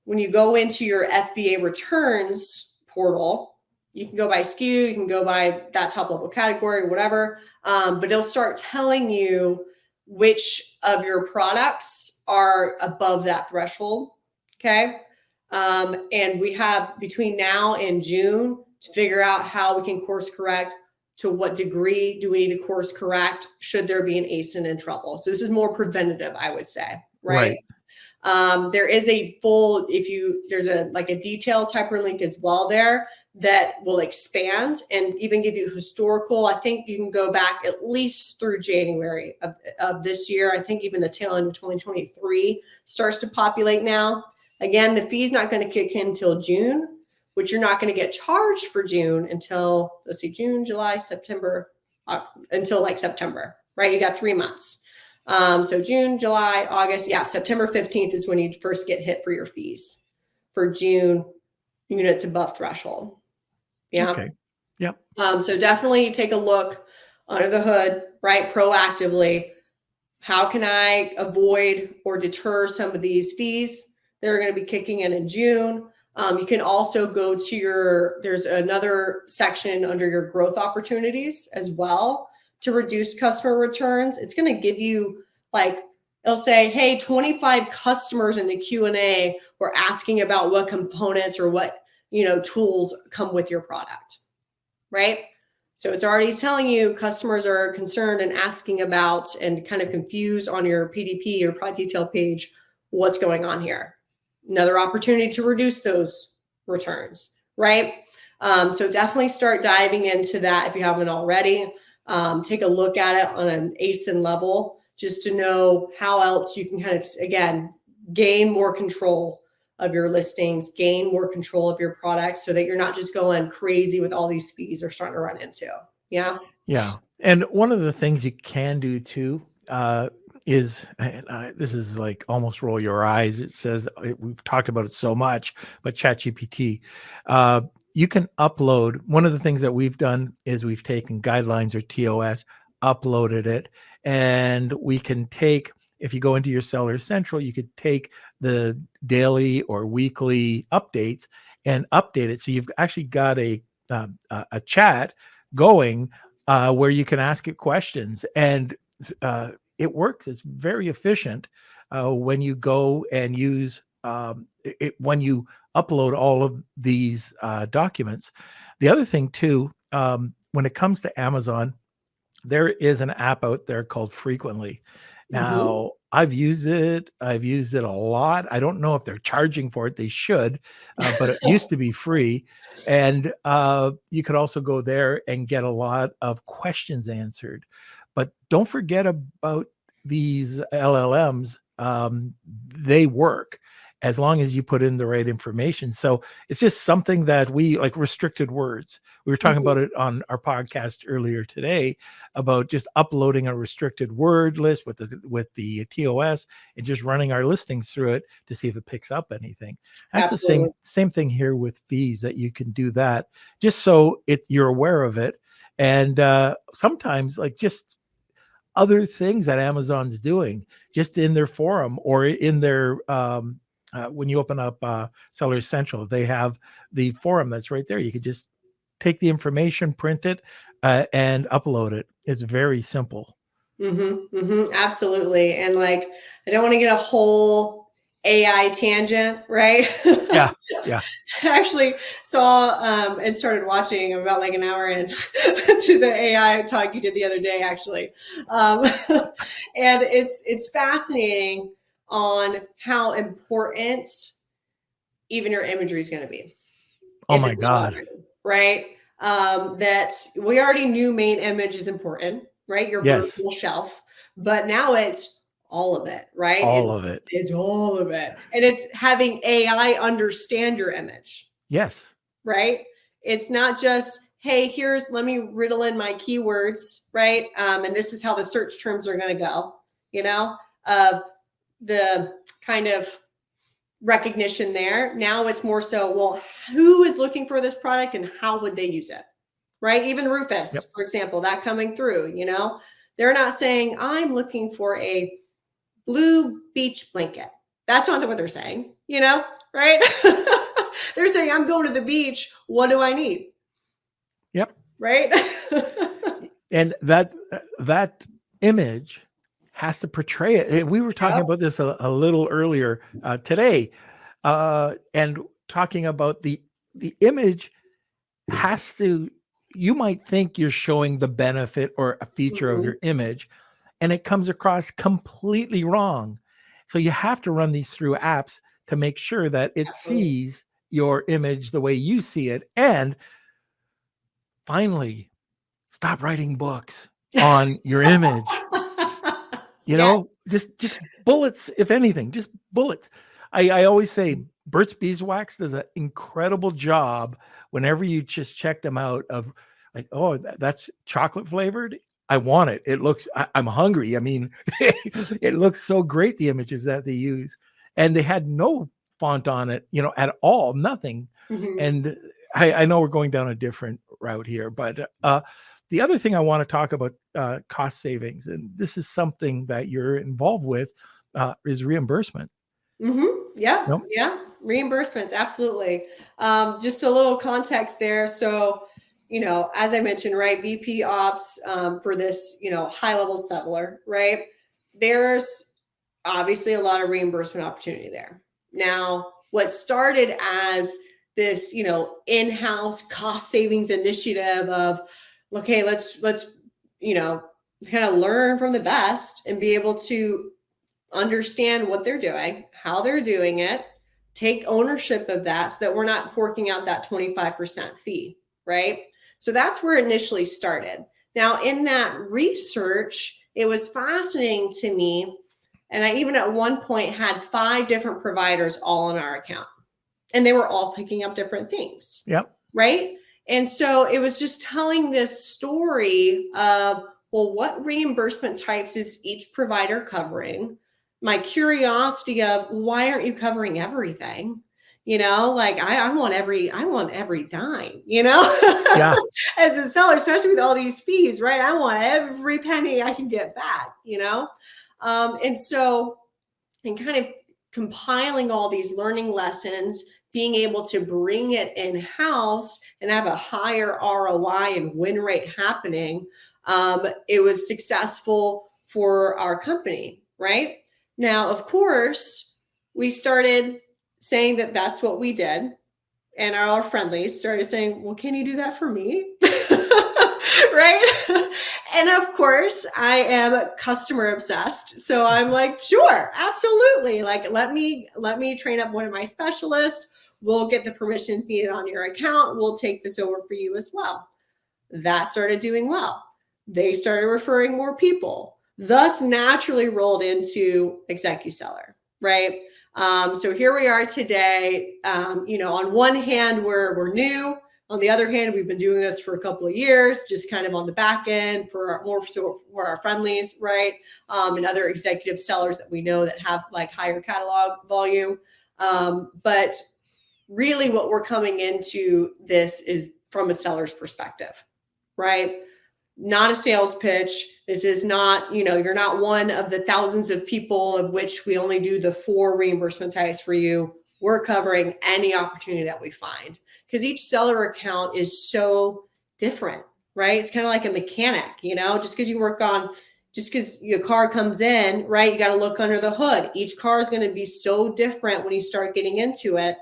When you go into your FBA returns portal, you can go by SKU, you can go by that top level category, whatever, but it'll start telling you which of your products are above that threshold, okay? And we have between now and June to figure out how we can course correct. To what degree do we need to course correct? Should there be an ASIN in trouble? So this is more preventative, I would say, right? There is a full, there's a details hyperlink as well there that will expand and even give you historical. I think you can go back at least through January of this year. I think even the tail end of 2023 starts to populate now. Again, the fee's not going to kick in until June, which you're not going to get charged for June until, let's see, June, July, September, until like September, right? You got 3 months. So June, July, August, September 15th is when you first get hit for your fees. For June, units above threshold. Yeah. Okay. Yep. So definitely take a look under the hood, right? Proactively. How can I avoid or deter some of these fees that are going to be kicking in June? You can also go to there's another section under your growth opportunities as well to reduce customer returns. It's going to give you it'll say, hey, 25 customers in the Q&A were asking about what components or what, tools come with your product, right? So it's already telling you customers are concerned and asking about and kind of confused on your PDP or product detail page, what's going on here. Another opportunity to reduce those returns, right? So definitely start diving into that if you haven't already. Take a look at it on an ASIN level just to know how else you can kind of, again, gain more control of your listings, gain more control of your products so that you're not just going crazy with all these fees you're starting to run into. Yeah. Yeah. And one of the things you can do too is, this is like almost roll your eyes. It says, we've talked about it so much, but ChatGPT, you can upload. One of the things that we've done is we've taken guidelines or TOS, uploaded it, and we can take, if you go into your Seller Central, you could take the daily or weekly updates and update it. So you've actually got a chat going where you can ask it questions, and it works. It's very efficient when you go and use when you upload all of these documents. The other thing too, when it comes to Amazon, there is an app out there called Frequently. Now, I've used it a lot. I don't know if they're charging for it. They should, but it used to be free. And you could also go there and get a lot of questions answered. But don't forget about these LLMs. They work. as long as you put in the right information. So it's just something that we like restricted words. We were talking about it on our podcast earlier today about just uploading a restricted word list with the TOS and just running our listings through it to see if it picks up anything. That's Absolutely. the same thing here with fees, that you can do that just so you're aware of it. And sometimes like just other things that Amazon's doing just in their forum or in their when you open up Seller Central, they have the forum that's right there. You could just take the information, print it, and upload it. It's very simple. Absolutely. And like, I don't want to get a whole AI tangent, right? Yeah. I actually saw and started watching about like an hour in to the AI talk you did the other day, actually. And it's fascinating on how important even your imagery is going to be. Oh my God. Right? That we already knew main image is important, right? Your vertical shelf, but now it's all of it, right? It's all of it. And it's having AI understand your image. Yes. Right? It's not just, hey, let me riddle in my keywords, right? And this is how the search terms are going to go, the kind of recognition there. Now it's more so, well, who is looking for this product and how would they use it? Right? Even Rufus, for example, that coming through, they're not saying, I'm looking for a blue beach blanket. That's not what they're saying, right? They're saying, I'm going to the beach. What do I need? Yep. Right. And that image has to portray it. We were talking about this a little earlier today, and talking about the image has to, you might think you're showing the benefit or a feature of your image, and it comes across completely wrong. So you have to run these through apps to make sure that it sees your image the way you see it. And finally, stop writing books on your image. Just bullets, if anything, just bullets. I always say Burt's Beeswax does an incredible job whenever you just check them out of like, oh, that's chocolate flavored. I want it. It looks, I'm hungry. I mean, it looks so great, the images that they use. And they had no font on it, at all, nothing. And I know we're going down a different route here, but the other thing I want to talk about, cost savings, and this is something that you're involved with, is reimbursement. Yeah. Reimbursements. Absolutely. Just a little context there. So, as I mentioned, right, VP ops for this, high level settler, right? There's obviously a lot of reimbursement opportunity there. Now, what started as this, in-house cost savings initiative of, okay, let's kind of learn from the best and be able to understand what they're doing, how they're doing it, take ownership of that so that we're not forking out that 25% fee, right? So that's where it initially started. Now, in that research, it was fascinating to me. And I even at one point had 5 different providers all on our account, and they were all picking up different things. Yep. Right. And so it was just telling this story of, well, what reimbursement types is each provider covering? My curiosity of, why aren't you covering everything? Like I want every dime, Yeah. As a seller, especially with all these fees, right? I want every penny I can get back, and so, and kind of compiling all these learning lessons, being able to bring it in-house and have a higher ROI and win rate happening, it was successful for our company, right? Now, of course, we started saying that that's what we did. And our friendlies started saying, well, can you do that for me? Right? And of course, I am customer obsessed. So I'm like, sure, absolutely. Like, let me train up one of my specialists. We'll get the permissions needed on your account. We'll take this over for you as well. That started doing well. They started referring more people, thus naturally rolled into ExecuSeller, right? So here we are today. On one hand, we're new. On the other hand, we've been doing this for a couple of years, just kind of on the back end for our friendlies, right? And other executive sellers that we know that have like higher catalog volume. But really what we're coming into this is from a seller's perspective, right? Not a sales pitch. This is not, you're not one of the thousands of people of which we only do the 4 reimbursement types for you. We're covering any opportunity that we find because each seller account is so different, right? It's kind of like a mechanic, just because your car comes in, right? You got to look under the hood. Each car is going to be so different when you start getting into it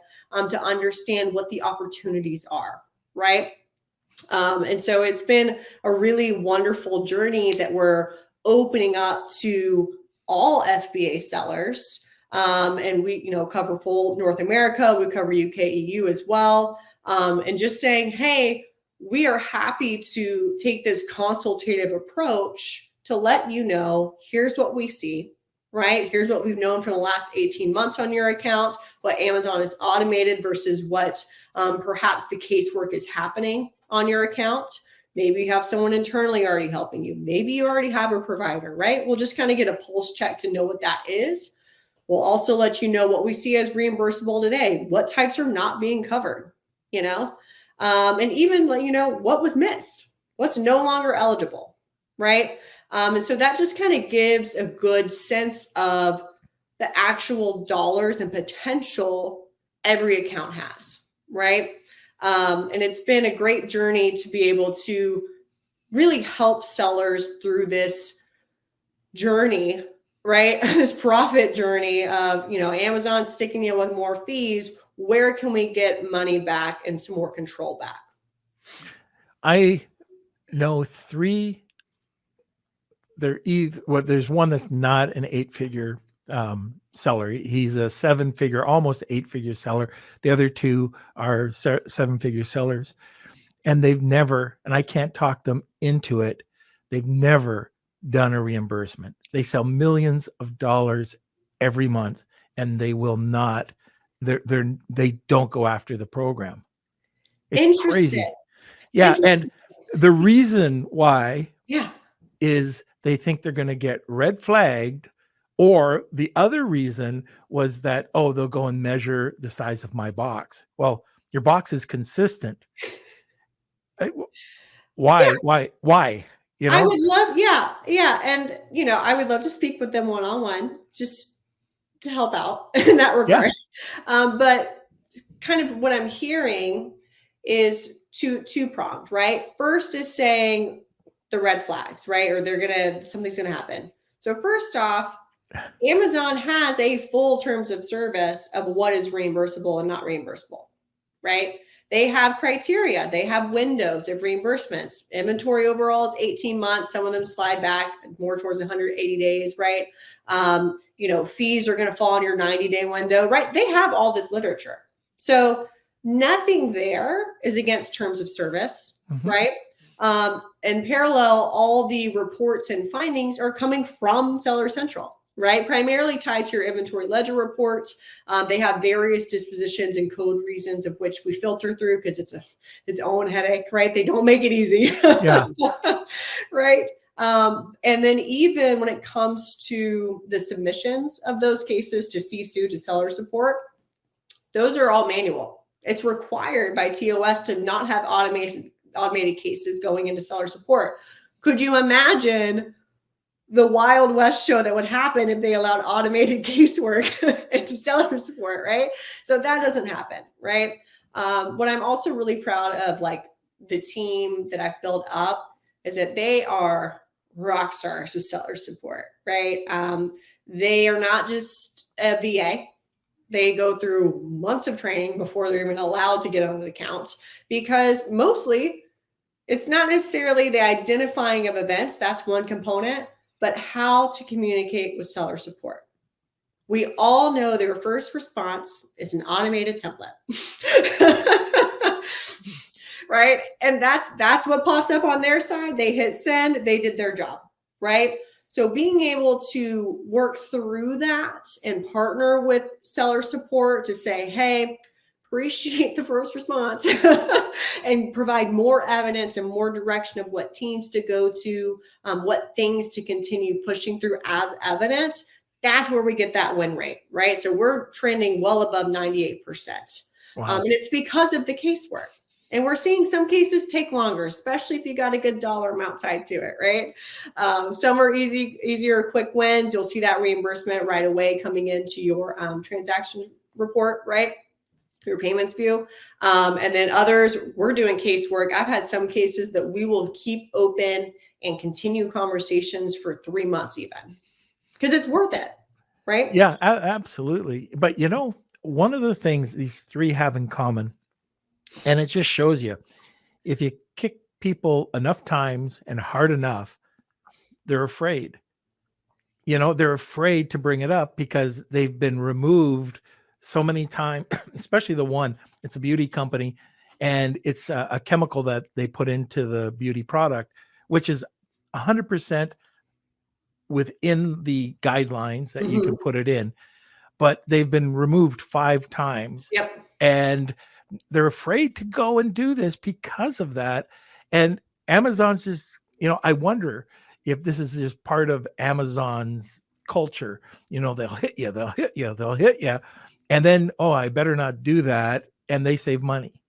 to understand what the opportunities are, right? And so it's been a really wonderful journey that we're opening up to all FBA sellers. And we, cover full North America. We cover UK, EU as well. And just saying, hey, we are happy to take this consultative approach to let you know, here's what we see, right? Here's what we've known for the last 18 months on your account, what Amazon has automated versus what perhaps the casework is happening on your account. Maybe you have someone internally already helping you. Maybe you already have a provider, right? We'll just kind of get a pulse check to know what that is. We'll also let you know what we see as reimbursable today, what types are not being covered, and even let you know what was missed, what's no longer eligible, right? And so that just kind of gives a good sense of the actual dollars and potential every account has, right? And it's been a great journey to be able to really help sellers through this journey, right? This profit journey of, Amazon sticking you with more fees. Where can we get money back and some more control back? I know 3. There's one that's not an 8-figure seller. He's a 7-figure, almost 8-figure seller. The other 2 are 7-figure sellers, and they've never, and I can't talk them into it, they've never done a reimbursement. They sell millions of dollars every month, and they will not. They don't go after the program. It's crazy. Yeah, and the reason why, is they think they're going to get red flagged, or the other reason was that, they'll go and measure the size of my box. Well, your box is consistent. Why? I would love, and I would love to speak with them one-on-one, just to help out in that regard. But kind of what I'm hearing is two-pronged, right? First is saying the red flags, right? Or something's gonna happen. So first off, Amazon has a full terms of service of what is reimbursable and not reimbursable, right? They have criteria. They have windows of reimbursements. Inventory overall is 18 months. Some of them slide back more towards 180 days, right? Fees are going to fall in your 90-day window, right? They have all this literature. So nothing there is against terms of service, right? And parallel, all the reports and findings are coming from Seller Central, right? Primarily tied to your inventory ledger reports. They have various dispositions and code reasons of which we filter through because it's its own headache, right? They don't make it easy. Yeah. Right. And then even when it comes to the submissions of those cases to CSU, to seller support, those are all manual. It's required by TOS to not have automated cases going into seller support. Could you imagine the Wild West show that would happen if they allowed automated casework into seller support, right? So that doesn't happen, right? What I'm also really proud of, like the team that I've built up, is that they are rock stars with seller support, right? They are not just a VA. They go through months of training before they're even allowed to get on an account, because mostly it's not necessarily the identifying of events. That's one component, but how to communicate with seller support. We all know their first response is an automated template. Right? And that's what pops up on their side. They hit send, they did their job, right? So being able to work through that and partner with seller support to say, hey, appreciate the first response and provide more evidence and more direction of what teams to go to, what things to continue pushing through as evidence. That's where we get that win rate, right? So we're trending well above 98%. Wow. And it's because of the casework. And we're seeing some cases take longer, especially if you got a good dollar amount tied to it, right? Some are easier, quick wins. You'll see that reimbursement right away coming into your transaction report, right? Your payments view. And then others, we're doing casework. I've had some cases that we will keep open and continue conversations for 3 months even, because it's worth it, right? Yeah, absolutely. But one of the things these three have in common, and it just shows you, if you kick people enough times and hard enough, they're afraid. They're afraid to bring it up because they've been removed so many times, especially the one, it's a beauty company, and it's a chemical that they put into the beauty product, which is 100% within the guidelines that you can put it in, but they've been removed 5 times. Yep. And they're afraid to go and do this because of that. And Amazon's just, I wonder if this is just part of Amazon's culture. They'll hit you, they'll hit you, they'll hit you. And then, I better not do that. And they save money.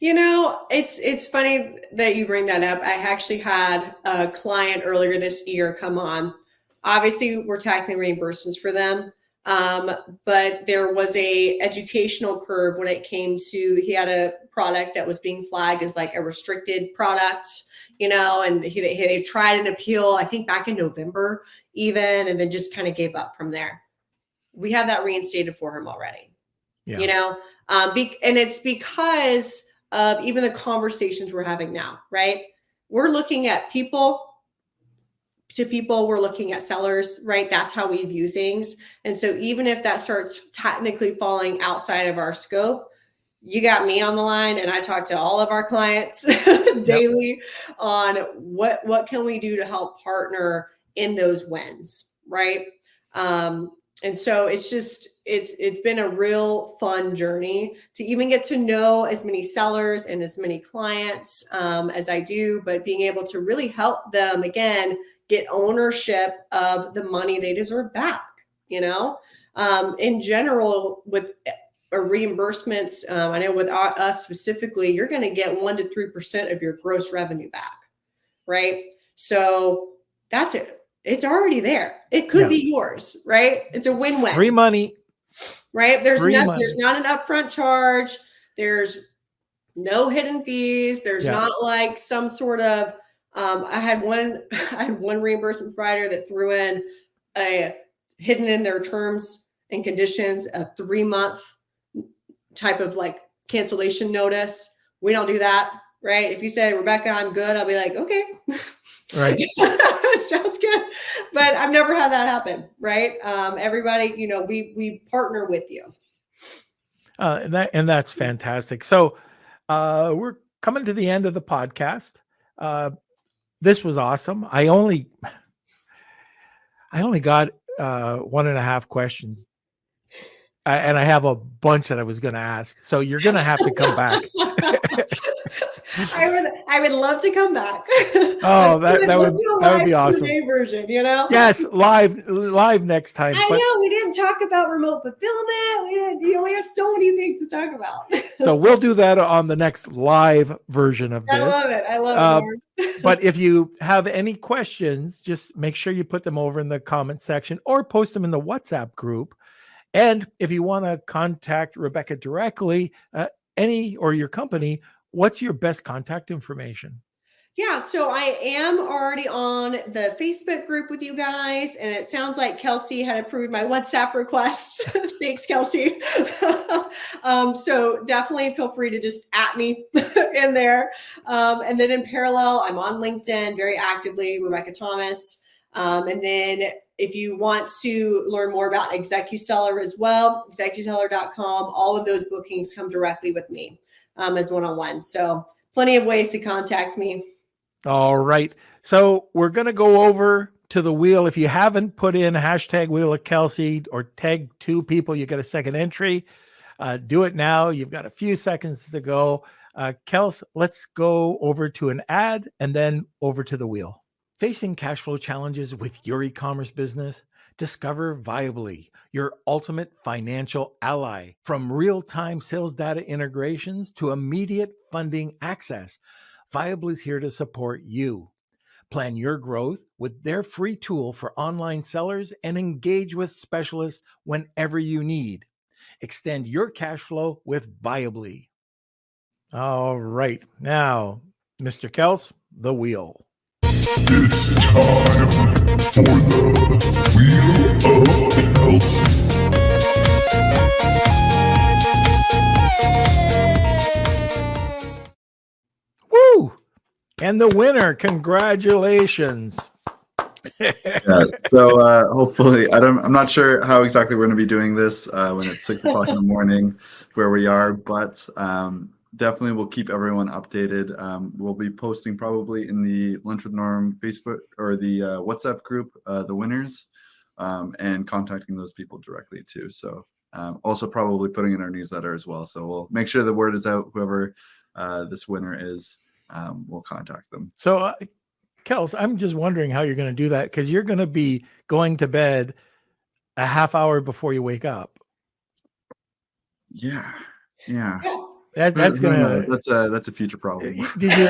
It's funny that you bring that up. I actually had a client earlier this year come on. Obviously, we're tackling reimbursements for them. But there was a educational curve when it came to, he had a product that was being flagged as like a restricted product, and he tried an appeal, I think back in November even, and then just kind of gave up from there. We have that reinstated for him already, and it's because of even the conversations we're having now, right? We're looking at people to people, we're looking at sellers, right? That's how we view things. And so even if that starts technically falling outside of our scope, you got me on the line, and I talk to all of our clients daily on what can we do to help partner in those wins, right? And so it's been a real fun journey to even get to know as many sellers and as many clients as I do, but being able to really help them, again, get ownership of the money they deserve back. In general, with reimbursements, I know with us specifically, you're going to get 1 to 3% of your gross revenue back, right? So that's it. It's already there. It could be yours, right? It's a win-win. Free money, right? There's not an upfront charge. There's no hidden fees. There's not like some sort of. I had one reimbursement provider that threw in a hidden in their terms and conditions a 3-month type of like cancellation notice. We don't do that, right? If you say, Rebecca, I'm good, I'll be like, okay. Right. Sounds good. But I've never had that happen, right? Everybody, we partner with you. And that's fantastic. So we're coming to the end of the podcast. This was awesome. I only got 1.5 questions. And I have a bunch that I was going to ask. So you're going to have to come back. I would love to come back. Oh, that would be awesome. Version, Yes, live next time. I know we didn't talk about remote fulfillment. We have so many things to talk about. So we'll do that on the next live version of this. I love it. But if you have any questions, just make sure you put them over in the comment section or post them in the WhatsApp group. And if you want to contact Rebecca directly, or your company, what's your best contact information? Yeah, so I am already on the Facebook group with you guys, and it sounds like Kelsey had approved my WhatsApp request. Thanks, Kelsey. So definitely feel free to just @ me in there. And then in parallel, I'm on LinkedIn very actively, Rebecca Thomas. And then if you want to learn more about ExecuSeller as well, execuseller.com, all of those bookings come directly with me as one-on-one. So plenty of ways to contact me. All right. So we're going to go over to the wheel. If you haven't put in hashtag Wheel of Kelsey or tag 2 people, you get a second entry. Do it now. You've got a few seconds to go. Kels, let's go over to an ad and then over to the wheel. Facing cash flow challenges with your e-commerce business? Discover Viably, your ultimate financial ally. From real-time sales data integrations to immediate funding access, Viably is here to support you. Plan your growth with their free tool for online sellers and engage with specialists whenever you need. Extend your cash flow with Viably. All right. Now, Mr. Kels, the wheel. It's time for the Wheel of Kelsey. Woo! And the winner, congratulations. So hopefully, I'm not sure how exactly we're going to be doing this when it's 6 o'clock in the morning where we are, but definitely we'll keep everyone updated. We'll be posting probably in the Lunch with Norm Facebook or the WhatsApp group, the winners, and contacting those people directly too. So also probably putting in our newsletter as well. So we'll make sure the word is out. Whoever this winner is, we'll contact them. So Kels, I'm just wondering how you're going to do that, because you're going to be going to bed a half hour before you wake up. Yeah. That's gonna that's a future problem. Did you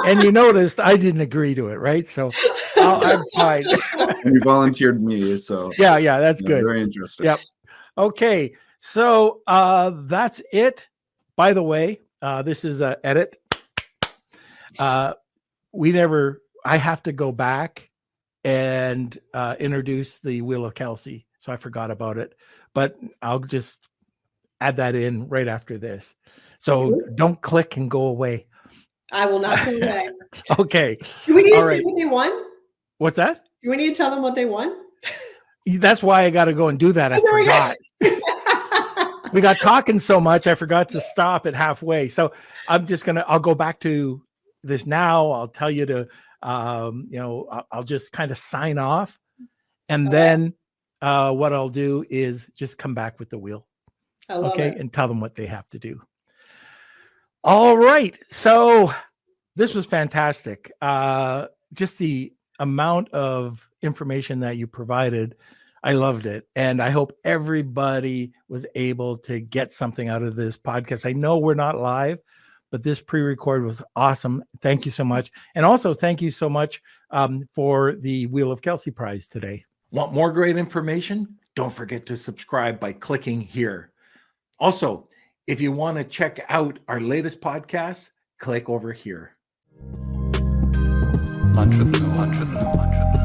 and you noticed I didn't agree to it, right? So I'm fine. And you volunteered me, so yeah, that's good. Very interesting. Yep. Okay, so that's it. By the way, this is an edit. I have to go back and introduce the Wheel of Kelsey, so I forgot about it. But I'll just add that in right after this. So don't click and go away. I will not go away. Okay. Do we need to All say what they won? What's that? Do we need to tell them what they won? That's why I got to go and do that. I forgot. We got talking so much, I forgot to stop it halfway. So I'll go back to this now. I'll tell you to, I'll just kind of sign off. And then what I'll do is just come back with the wheel. Okay. And tell them what they have to do. All right. So this was fantastic. Just the amount of information that you provided, I loved it. And I hope everybody was able to get something out of this podcast. I know we're not live, but this pre-record was awesome. Thank you so much. And also thank you so much for the Wheel of Kelsey prize today. Want more great information? Don't forget to subscribe by clicking here. Also, if you want to check out our latest podcast, click over here. Lunch with Norm.